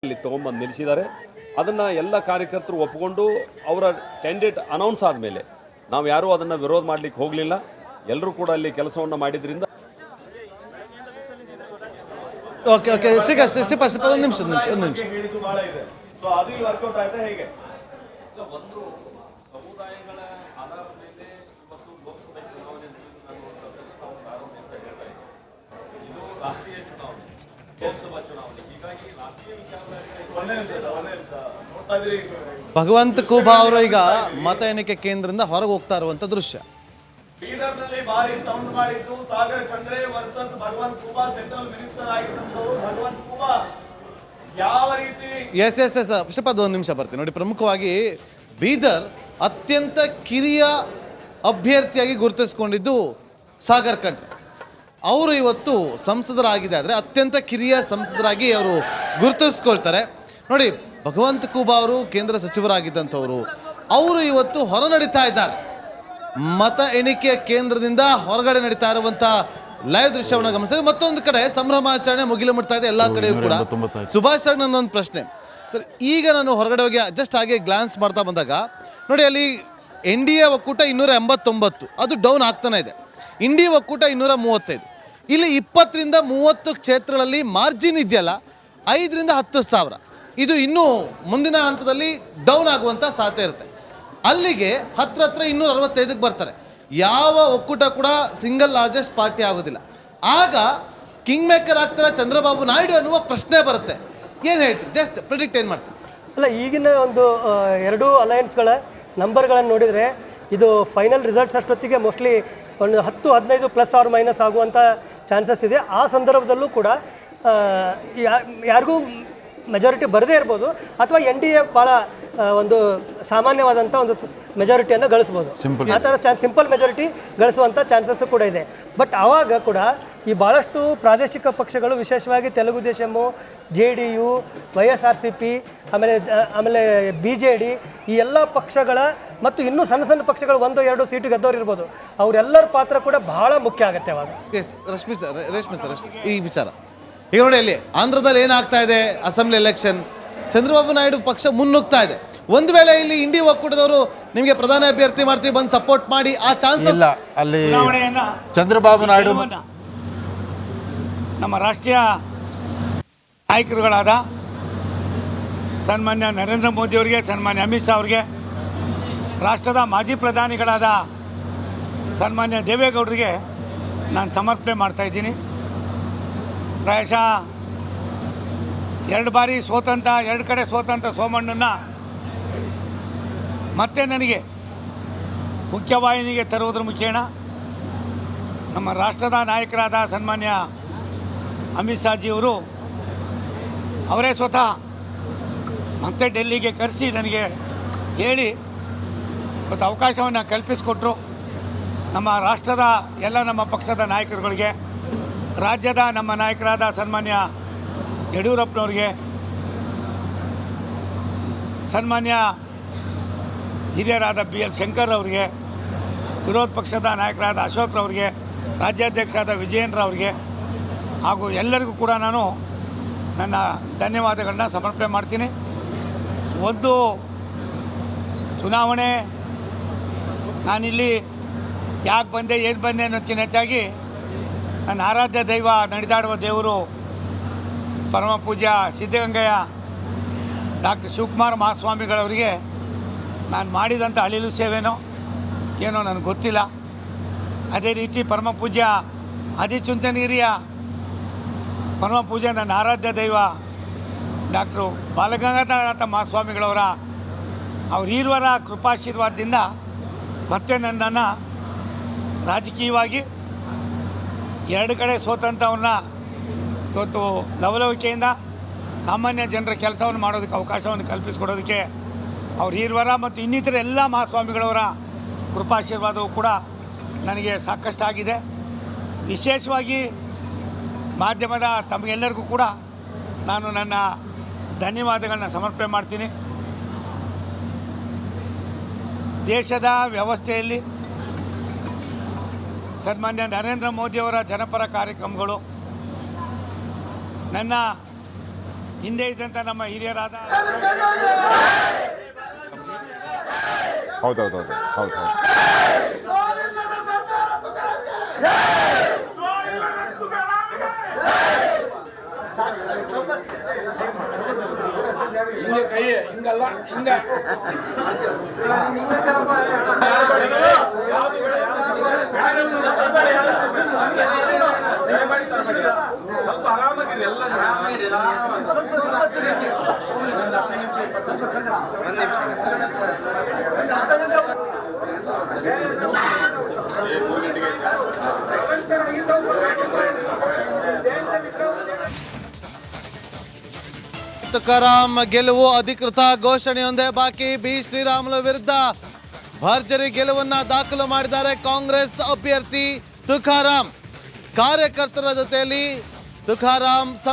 ಇಲ್ಲಿ ತೊಗೊಂಬಂದು ನಿಲ್ಲಿಸಿದ್ದಾರೆ. ಅದನ್ನು ಎಲ್ಲ ಕಾರ್ಯಕರ್ತರು ಒಪ್ಪಿಕೊಂಡು ಅವರ ಕ್ಯಾಂಡಿಡೇಟ್ ಅನೌನ್ಸ್ ಆದಮೇಲೆ ನಾವು ಯಾರೂ ಅದನ್ನು ವಿರೋಧ ಮಾಡಲಿಕ್ಕೆ ಹೋಗಲಿಲ್ಲ. ಎಲ್ಲರೂ ಕೂಡ ಅಲ್ಲಿ ಕೆಲಸವನ್ನು ಮಾಡಿದ್ರಿಂದ ಓಕೆ ಓಕೆ ಒಂದು ನಿಮಿಷ ಒಂದು ಸಮುದಾಯಗಳ ಆಧಾರದ ಮೇಲೆ ಇವತ್ತು ಲೋಕಸಭೆ ಚುನಾವಣೆ ಇದು ರಾಷ್ಟ್ರೀಯ ಚುನಾವಣೆ, ಲೋಕಸಭಾ ಚುನಾವಣೆ. ಹೀಗಾಗಿ ರಾಷ್ಟ್ರೀಯ ಭಗವಂತ ಖೂಬಾ ಅವರು ಈಗ ಮತ ಎಣಿಕೆ ಕೇಂದ್ರದಿಂದ ಹೊರಗೆ ಹೋಗ್ತಾ ಇರುವಂತ ದೃಶ್ಯ. ಬೀದರ್ನಲ್ಲಿ ಭಾರಿ ಸೌಂಡ್ ಮಾಡಿದ್ದು Sagar Khandre versus Bhagwanth Khuba. Central minister ಆಗಿದ್ದಂಥವ್ರು Bhagwanth Khuba ಯಾವ ರೀತಿ ಎಸ್ ಒಂದು ನಿಮಿಷ ಬರ್ತೀನಿ ನೋಡಿ. ಪ್ರಮುಖವಾಗಿ ಬೀದರ್ ಅತ್ಯಂತ ಕಿರಿಯ ಅಭ್ಯರ್ಥಿಯಾಗಿ ಗುರುತಿಸಿಕೊಂಡಿದ್ದು ಸಾಗರ್ ಖಂಡ್ರೆ. ಅವರು ಇವತ್ತು ಸಂಸದರಾಗಿದೆ, ಆದರೆ ಅತ್ಯಂತ ಕಿರಿಯ ಸಂಸದರಾಗಿ ಅವರು ಗುರುತಿಸ್ಕೊಳ್ತಾರೆ ನೋಡಿ. ಭಗವಂತ ಖೂಬಾ ಅವರು ಕೇಂದ್ರ ಸಚಿವರಾಗಿದ್ದಂಥವರು, ಅವರು ಇವತ್ತು ಹೊರ ನಡೀತಾ ಇದ್ದಾರೆ. ಮತ ಎಣಿಕೆಯ ಕೇಂದ್ರದಿಂದ ಹೊರಗಡೆ ನಡೀತಾ ಇರುವಂಥ ಲೈವ್ ದೃಶ್ಯವನ್ನು ಗಮನಿಸಿದ್ರೆ ಮತ್ತೊಂದು ಕಡೆ ಸಂಭ್ರಮಾಚರಣೆ ಮುಗಿಲು ಮುಟ್ತಾ ಇದೆ ಎಲ್ಲ ಕಡೆಯೂ ಕೂಡ. ಸುಭಾಷ್ ಸರ್, ನನ್ನೊಂದು ಪ್ರಶ್ನೆ ಸರ್, ಈಗ ನಾನು ಹೊರಗಡೆ ಹೋಗಿ ಜಸ್ಟ್ ಹಾಗೆ ಗ್ಲಾನ್ಸ್ ಮಾಡ್ತಾ ಬಂದಾಗ ನೋಡಿ, ಅಲ್ಲಿ ಎನ್ ಡಿ ಎ ಒಕ್ಕೂಟ 289, ಅದು ಡೌನ್ ಆಗ್ತಾನೆ ಇದೆ. ಇಂಡಿ ಒಕ್ಕೂಟ 235. ಇಲ್ಲಿ 20ರಿಂದ 30 ಕ್ಷೇತ್ರಗಳಲ್ಲಿ ಮಾರ್ಜಿನ್ ಇದೆಯಲ್ಲ, 5ರಿಂದ 10,000. ಇದು ಇನ್ನೂ ಮುಂದಿನ ಹಂತದಲ್ಲಿ ಡೌನ್ ಆಗುವಂಥ ಸಾಧ್ಯತೆ ಇರುತ್ತೆ. ಅಲ್ಲಿಗೆ ಹತ್ರ 265ಕ್ಕೆ ಬರ್ತಾರೆ. ಯಾವ ಒಕ್ಕೂಟ ಕೂಡ ಸಿಂಗಲ್ ಲಾರ್ಜೆಸ್ಟ್ ಪಾರ್ಟಿ ಆಗೋದಿಲ್ಲ. ಆಗ ಕಿಂಗ್ ಮೇಕರ್ ಆಗ್ತಾರೆ ಚಂದ್ರಬಾಬು ನಾಯ್ಡು ಅನ್ನುವ ಪ್ರಶ್ನೆ ಬರುತ್ತೆ. ಏನು ಹೇಳ್ತೀರಿ? ಜಸ್ಟ್ ಪ್ರಿಡಿಕ್ಟ್ ಏನು ಮಾಡ್ತೀರಿ? ಅಲ್ಲ, ಈಗಿನ ಒಂದು ಎರಡೂ ಅಲಯನ್ಸ್ಗಳ ನಂಬರ್ಗಳನ್ನು ನೋಡಿದರೆ ಇದು ಫೈನಲ್ ರಿಸಲ್ಟ್ಸ್ ಅಷ್ಟೊತ್ತಿಗೆ ಮೋಸ್ಟ್ಲಿ ಒಂದು 10-15 ಪ್ಲಸ್ ಆರ್ ಮೈನಸ್ ಆಗುವಂಥ ಚಾನ್ಸಸ್ ಇದೆ. ಆ ಸಂದರ್ಭದಲ್ಲೂ ಕೂಡ ಯಾರಿಗೂ ಮೆಜಾರಿಟಿ ಬರದೇ ಇರ್ಬೋದು, ಅಥವಾ ಎನ್ ಡಿ ಎ ಭಾಳ ಒಂದು ಸಾಮಾನ್ಯವಾದಂಥ ಒಂದು ಮೆಜಾರಿಟಿಯನ್ನು ಗಳಿಸ್ಬೋದು. ಆ ಥರ ಸಿಂಪಲ್ ಮೆಜಾರಿಟಿ ಗಳಿಸುವಂಥ ಚಾನ್ಸಸ್ಸು ಕೂಡ ಇದೆ. ಬಟ್ ಆವಾಗ ಕೂಡ ಈ ಭಾಳಷ್ಟು ಪ್ರಾದೇಶಿಕ ಪಕ್ಷಗಳು, ವಿಶೇಷವಾಗಿ ತೆಲುಗು ದೇಶಮು, JDU, YSRCP, ಆಮೇಲೆ BJD, ಈ ಎಲ್ಲ ಪಕ್ಷಗಳ ಮತ್ತು ಇನ್ನೂ ಸಣ್ಣ ಸಣ್ಣ ಪಕ್ಷಗಳು 1-2 ಸೀಟು ಗೆದ್ದವ್ರು ಇರ್ಬೋದು, ಅವರೆಲ್ಲರ ಪಾತ್ರ ಕೂಡ ಬಹಳ ಮುಖ್ಯ ಆಗುತ್ತೆ ಅವಾಗ. ರೇಷ್ಮೆ ಸರ್, ಈ ವಿಚಾರ ಈಗ ನೋಡಿ, ಅಲ್ಲಿ ಆಂಧ್ರದಲ್ಲಿ ಏನಾಗ್ತಾ ಇದೆ, ಅಸೆಂಬ್ಲಿ ಎಲೆಕ್ಷನ್, ಚಂದ್ರಬಾಬು ನಾಯ್ಡು ಪಕ್ಷ ಮುನ್ನುಗ್ತಾ ಇದೆ. ಒಂದು ವೇಳೆ ಇಲ್ಲಿ ಇಂಡಿ ಒಕ್ಕೂಟದವರು ನಿಮಗೆ ಪ್ರಧಾನ ಅಭ್ಯರ್ಥಿ ಮಾಡ್ತೀವಿ, ಬಂದು ಸಪೋರ್ಟ್ ಮಾಡಿ, ಆ ಚಾನ್ಸಸ್ ಇಲ್ಲ. ಅಲ್ಲಿ ಚಂದ್ರಬಾಬು ನಾಯ್ಡು ನಮ್ಮ ರಾಷ್ಟ್ರೀಯ ನಾಯಕರುಗಳಾದ ಸನ್ಮಾನ್ಯ ನರೇಂದ್ರ ಮೋದಿ ಅವರಿಗೆ, ಸನ್ಮಾನ್ಯ ಅಮಿತ್ ಶಾ ಅವರಿಗೆ, ರಾಷ್ಟ್ರದ ಮಾಜಿ ಪ್ರಧಾನಿಗಳಾದ ಸನ್ಮಾನ್ಯ ದೇವೇಗೌಡರಿಗೆ ನಾನು ಸಮರ್ಪಣೆ ಮಾಡ್ತಾಯಿದ್ದೀನಿ. ಪ್ರಾಯಶಃ 2 ಬಾರಿ ಸೋತಂಥ, 2 ಕಡೆ ಸೋತಂಥ ಸೋಮಣ್ಣನ್ನು ಮತ್ತೆ ನನಗೆ ಮುಖ್ಯವಾಹಿನಿಗೆ ತರುವುದರ ಮುಖೇನ ನಮ್ಮ ರಾಷ್ಟ್ರದ ನಾಯಕರಾದ ಸನ್ಮಾನ್ಯ ಅಮಿತ್ ಶಾಜಿಯವರು ಅವರೇ ಸ್ವತಃ ಮತ್ತೆ ಡೆಲ್ಲಿಗೆ ಕರೆಸಿ ನನಗೆ ಹೇಳಿ ಇವತ್ತು ಅವಕಾಶವನ್ನು ಕಲ್ಪಿಸಿಕೊಟ್ರು. ನಮ್ಮ ರಾಷ್ಟ್ರದ ಎಲ್ಲ ನಮ್ಮ ಪಕ್ಷದ ನಾಯಕರುಗಳಿಗೆ, ರಾಜ್ಯದ ನಮ್ಮ ನಾಯಕರಾದ ಸನ್ಮಾನ್ಯ ಯಡಿಯೂರಪ್ಪನವ್ರಿಗೆ, ಸನ್ಮಾನ್ಯ ಹಿರಿಯರಾದ BL ಶಂಕರ್ ಅವರಿಗೆ, ವಿರೋಧ ಪಕ್ಷದ ನಾಯಕರಾದ ಅಶೋಕ್ರವ್ರಿಗೆ, ರಾಜ್ಯಾಧ್ಯಕ್ಷರಾದ ವಿಜಯೇಂದ್ರ ಹಾಗೂ ಎಲ್ಲರಿಗೂ ಕೂಡ ನಾನು ನನ್ನ ಧನ್ಯವಾದಗಳನ್ನ ಸಮರ್ಪಣೆ ಮಾಡ್ತೀನಿ. ಒಂದು ಚುನಾವಣೆ ನಾನಿಲ್ಲಿ ಯಾಕೆ ಬಂದೆ, ಏನು ಬಂದೆ ಅನ್ನೋದಕ್ಕಿಂತ ಹೆಚ್ಚಾಗಿ ನನ್ನ ಆರಾಧ್ಯ ದೈವ, ನಡೆದಾಡುವ ದೇವರು ಪರಮ ಪೂಜ್ಯ ಸಿದ್ಧಗಂಗೆಯ ಡಾಕ್ಟರ್ ಶಿವಕುಮಾರ ಮಹಾಸ್ವಾಮಿಗಳವರಿಗೆ ನಾನು ಮಾಡಿದಂಥ ಅಳಿಲು ಸೇವೆನೋ ಏನೋ ನನಗೆ ಗೊತ್ತಿಲ್ಲ. ಅದೇ ರೀತಿ ಪರಮ ಪೂಜ್ಯ ಆದಿಚುಂಚನಗಿರಿಯ ಪರಮ ಪೂಜ್ಯ ನನ್ನ ಆರಾಧ್ಯ ದೈವ ಡಾಕ್ಟ್ರು ಬಾಲಗಂಗಾಧರನಾಥ ಮಹಾಸ್ವಾಮಿಗಳವರ ಅವರೀರ್ವರ ಕೃಪಾಶೀರ್ವಾದದಿಂದ ಮತ್ತೆ ನನ್ನನ್ನು ರಾಜಕೀಯವಾಗಿ 2 ಕಡೆ ಸೋತಂಥವ್ರನ್ನ ಇವತ್ತು ಲವಲವಿಕೆಯಿಂದ ಸಾಮಾನ್ಯ ಜನರ ಕೆಲಸವನ್ನು ಮಾಡೋದಕ್ಕೆ ಅವಕಾಶವನ್ನು ಕಲ್ಪಿಸಿಕೊಡೋದಕ್ಕೆ ಅವರೀರ್ವರ ಮತ್ತು ಇನ್ನಿತರ ಎಲ್ಲ ಮಹಾಸ್ವಾಮಿಗಳವರ ಕೃಪಾಶೀರ್ವಾದವು ಕೂಡ ನನಗೆ ಸಾಕಷ್ಟು ಆಗಿದೆ. ವಿಶೇಷವಾಗಿ ಮಾಧ್ಯಮದ ತಮಗೆಲ್ಲರಿಗೂ ಕೂಡ ನಾನು ನನ್ನ ಧನ್ಯವಾದಗಳನ್ನ ಸಮರ್ಪಣೆ ಮಾಡ್ತೀನಿ. ದೇಶದ ವ್ಯವಸ್ಥೆಯಲ್ಲಿ ಸನ್ಮಾನ್ಯ ನರೇಂದ್ರ ಮೋದಿಯವರ ಜನಪರ ಕಾರ್ಯಕ್ರಮಗಳು ನನ್ನ ಹಿಂದೆ ಇದ್ದಂಥ ನಮ್ಮ ಹಿರಿಯರಾದ ಹೌದು. ತುಕಾರಾಂ ಗೆಲುವು ಅಧಿಕೃತ ಘೋಷಣೆಯೊಂದೇ ಬಾಕಿ. ಬಿ ಶ್ರೀರಾಮುಲು ವಿರುದ್ಧ ಭರ್ಜರಿ ಗೆಲುವನ್ನ ದಾಖಲು ಮಾಡಿದ್ದಾರೆ ಕಾಂಗ್ರೆಸ್ ಅಭ್ಯರ್ಥಿ ತುಕಾರಾಂ. ಕಾರ್ಯಕರ್ತರ ಜೊತೆಯಲ್ಲಿ ತುಕಾರಾಂ